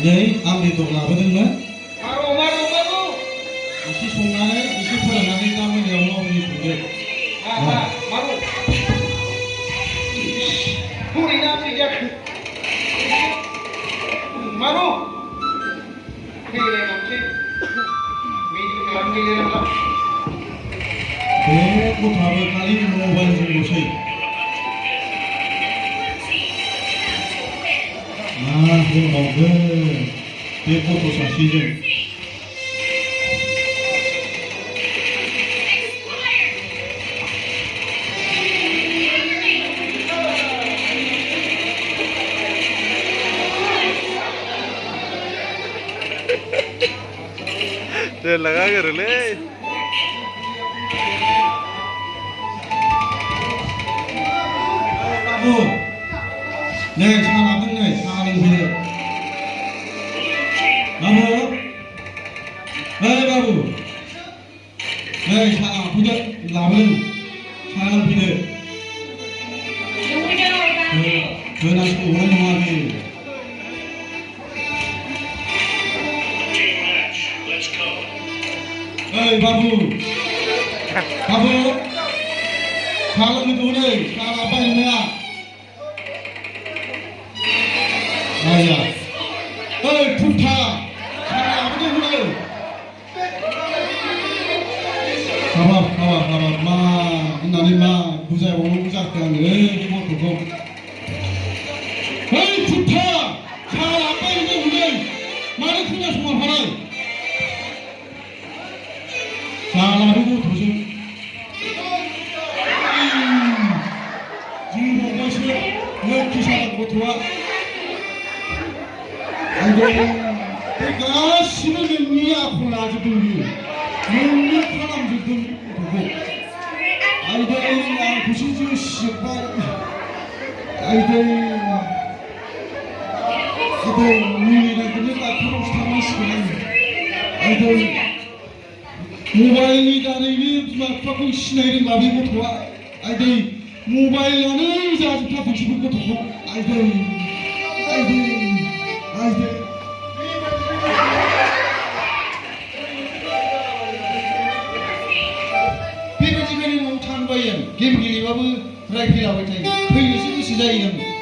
नै आं बेदर लाबोदोंमोन मारु मारु मारु एसे संनानै एसे फोराननानै दा मोनायाव मावनि संदो मारु बोरै नांगौ जाखो मारु फैलायलांसै मेडिकेलानो गैलायलांला बे गथ'आबो खालि मबाइलजोंल'सै मा होनबावगोन बे गथ' सासेजों Jangan lagak gerle. Babu, nih salah pun nih salah pun. Babu, babu, nih salah pun lawan salah pun. Kena sekolah lagi. Hey Babu, Babu, salam itu nih, salam apa ini ya? Oh ya, hey Putra, salam itu nih. Kabar, ma, ini ma, bujai kan, ibu tuh. Hey Putra, salam apa ini nih? Mana punya semua orang? Salah dulu terus. Jiwa masih lekisah betua. Ayo, tegas ini aku lagi dulu. Ini kalam betul betul. Ayo, aku sih siapa? Ayo, ini lagi ni tak terus tamas sekali. Ayo. मबाइलनि दारैनो बिमा बिफाखौ सिनायदों बे गथ'आ आइदै मबाइलानो जाजोबथारदोंसै बे गथ'खौ आइदै बेबायदि न'आव थानो बायो आं गेम गेलेबाबो रायफैलाबाय थायो फैनोसो गोसो जायो आं